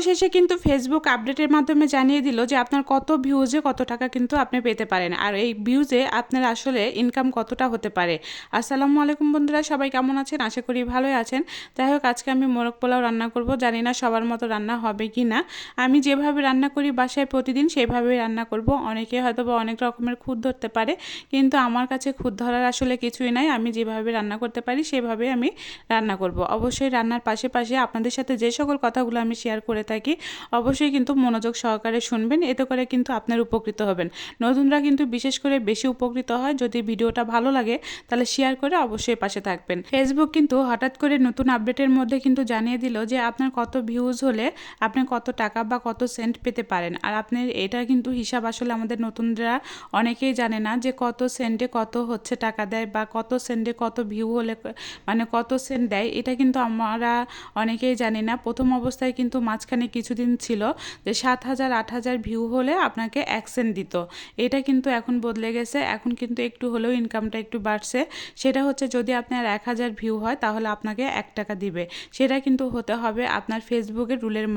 শেষে কিন্তু ফেসবুক আপডেটের মাধ্যমে জানিয়ে দিল যে আপনার কত ভিউজে কত টাকা কিন্তু আপনি পেতে পারেন, আর এই ভিউজে আপনার আসলে ইনকাম কতটা হতে পারে। আসসালামু আলাইকুম বন্ধুরা, সবাই কেমন আছেন? আশা করি ভালোই আছেন। যাই হোক, আজকে আমি মোরগ পোলাও রান্না করব। জানি না সবার মতো রান্না হবে কি না। আমি যেভাবে রান্না করি বাসায় প্রতিদিন সেভাবেই রান্না করব। অনেকে হয়তো বা অনেক রকমের খুঁত ধরতে পারে, কিন্তু আমার কাছে খুঁত ধরার আসলে কিছুই নাই। আমি যেভাবে রান্না করতে পারি সেভাবে আমি রান্না করব। অবশ্যই রান্নার পাশে পাশে আপনাদের সাথে যে সকল কথাগুলো আমি শেয়ার করে থাকি অবশ্যই কিন্তু মনোযোগ সহকারে শুনবেন, এতে করে কিন্তু আপনার উপকৃত হবেন। নতুনরা কিন্তু বিশেষ করে বেশি উপকৃত হয়। যদি ভিডিওটা ভালো লাগে তাহলে শেয়ার করে অবশ্যই পাশে থাকবেন। ফেসবুক কিন্তু হঠাৎ করে নতুন আপডেটের মধ্যে কিন্তু জানিয়ে দিল যে আপনার কত ভিউজ হলে আপনি কত টাকা বা কত সেন্ট পেতে পারেন। আর আপনার এটা কিন্তু হিসাব আসলে আমাদের নতুনরা অনেকেই জানে না যে কত সেন্টে কত হচ্ছে টাকা দেয়, বা কত সেন্টে কত ভিউ হলে মানে কত সেন্ট দেয়। এটা কিন্তু আমরা অনেকেই জানি না। প্রথম অবস্থায় কিন্তু মাঝখানে কিছুদিন ছিল যে 7,000 8,000 ভিউ হলে আপনাকে 1 সেন্ট দিত। এটা কিন্তু এখন বদলে গেছে। এখন কিন্তু একটু হলেও ইনকামটা একটু বাড়ছে। সেটা হচ্ছে যদি আপনার 1,000 ভিউ হয় তাহলে আপনাকে 1 টাকা দিবে। সেটা কিন্তু হতে হবে আপনার ফেসবুকের রুলের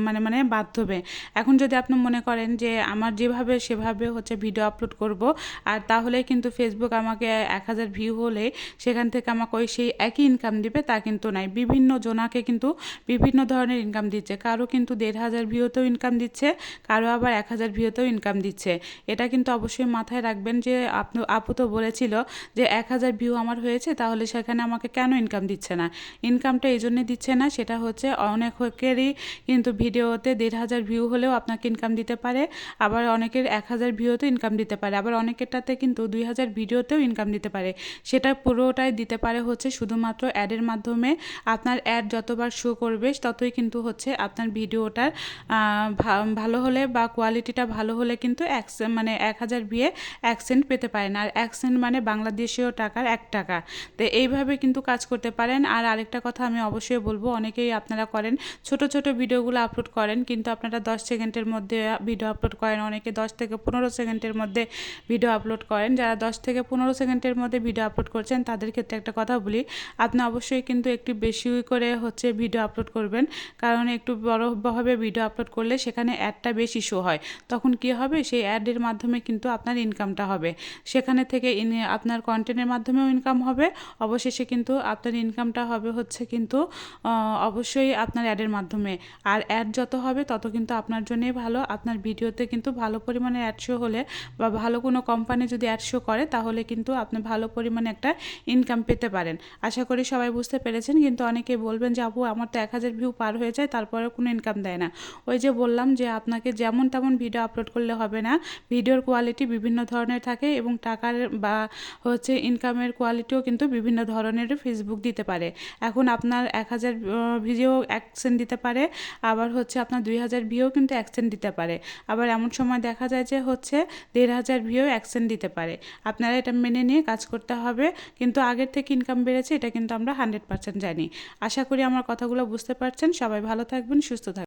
মানে মাধ্যমে। এখন যদি আপনি মনে করেন যে আমার যেভাবে সেভাবে হচ্ছে ভিডিও আপলোড করব, আর তাহলে কিন্তু ফেসবুক আমাকে 1,000 ভিউ হলে সেখান থেকে আমাকে ওই সেই একই ইনকাম দিবে, তা কিন্তু নাই। বিভিন্ন জনাকে কিন্তু বিভিন্ন ধরনের ইনকাম দিচ্ছে। কারো কিন্তু 1,500 ভিউতেও ইনকাম দিচ্ছে, কারো আবার 1,000 ভিউতেও ইনকাম দিচ্ছে। এটা কিন্তু অবশ্যই মাথায় রাখবেন যে আপু তো বলেছিল যে 1,000 ভিউ আমার হয়েছে, তাহলে সেখানে আমাকে কেন ইনকাম দিচ্ছে না? ইনকামটা এই জন্যে দিচ্ছে না, সেটা হচ্ছে অনেকেরই কিন্তু ভিডিওতে 1,500 ভিউ হলেও আপনাকে ইনকাম দিতে পারে, আবার অনেকের 1,000 ভিউতেও ইনকাম দিতে পারে, আবার অনেকেরটাতে কিন্তু 2,000 ভিডিওতেও ইনকাম দিতে পারে। সেটা পুরোটাই দিতে পারে হচ্ছে শুধুমাত্র অ্যাডের মাধ্যমে। আপনার অ্যাড যতবার শো করবে ততই কিন্তু হচ্ছে আপনার ভিডিওটার ভালো হলে বা কোয়ালিটিটা ভালো হলে কিন্তু মানে 1,000 ভিউয়ে 1 সেন্ট পেতে পারেন। আর 1 সেন্ট মানে বাংলাদেশীয় টাকার 1 টাকা। তো এইভাবে কিন্তু কাজ করতে পারেন। আর আরেকটা কথা আমি অবশ্যই বলবো, অনেকেই আপনারা করেন ছোট ছোট ভিডিওগুলো আপলোড করেন, কিন্তু আপনারা 10 সেকেন্ডের মধ্যে ভিডিও আপলোড করেন, অনেকে 10 থেকে 15 সেকেন্ডের মধ্যে ভিডিও আপলোড করেন। যারা 10 থেকে 15 সেকেন্ডের মধ্যে ভিডিও আপলোড করছেন তাদের ক্ষেত্রে একটা কথা বলি, আপনি অবশ্যই কিন্তু একটু বেশি করে হচ্ছে ভিডিও আপলোড করবেন। কারণ একটু বড়ভাবে ভিডিও আপলোড করলে সেখানে অ্যাডটা বেশি শো হয়। তখন কি হবে, সেই অ্যাডের মাধ্যমে কিন্তু আপনার ইনকামটা হবে। সেখানে থেকে আপনার কন্টেন্টের মাধ্যমেও ইনকাম হবে। অবশেষে কিন্তু আপনার ইনকামটা হবে হচ্ছে কিন্তু অবশ্যই আপনার অ্যাডের মাধ্যমে। আর অ্যাড যত হবে তত কিন্তু আপনার জন্যই ভালো। আপনার ভিডিওতে কিন্তু ভালো পরিমাণে অ্যাড শো হলে বা ভালো কোনো কোম্পানি যদি অ্যাড শো করে তাহলে কিন্তু আপনি ভালো পরিমাণে একটা ইনকাম পেতে পারেন। আশা করি সবাই বুঝতে পেরেছেন। কিন্তু অনেকে বলবেন যে আপু আমার তো 1,000 ভিউ পার হয়ে যায় তারপরেও কোনো ইনকাম দেয় না। ওই যে বললাম যে আপনাকে যেমন তেমন ভিডিও আপলোড করলে হবে না। ভিডিওর কোয়ালিটি বিভিন্ন ধরনের থাকে এবং টাকার বা হচ্ছে ইনকামের কোয়ালিটিও কিন্তু বিভিন্ন ধরনের ফেসবুক দিতে পারে। এখন আপনার 1,000 ভিডিও 1 সেন্ট দিতে পারে, আবার হচ্ছে আপনার 2,000 ভিউ কিন্তু 1 সেন্ট দিতে পারে, আবার এমন সময় দেখা যায় যে হচ্ছে 1,500 ভিউ 1 সেন্ট দিতে পারে। আপনারা এটা মেনে নিয়ে কাজ করতে হবে। কিন্তু আগের থেকে ইনকাম বেড়েছে এটা কিন্তু আমরা 100% জানি। আশা করি আমার কথাগুলো বুঝতে পারছেন। সবাই ভালো থাকবেন, সুস্থ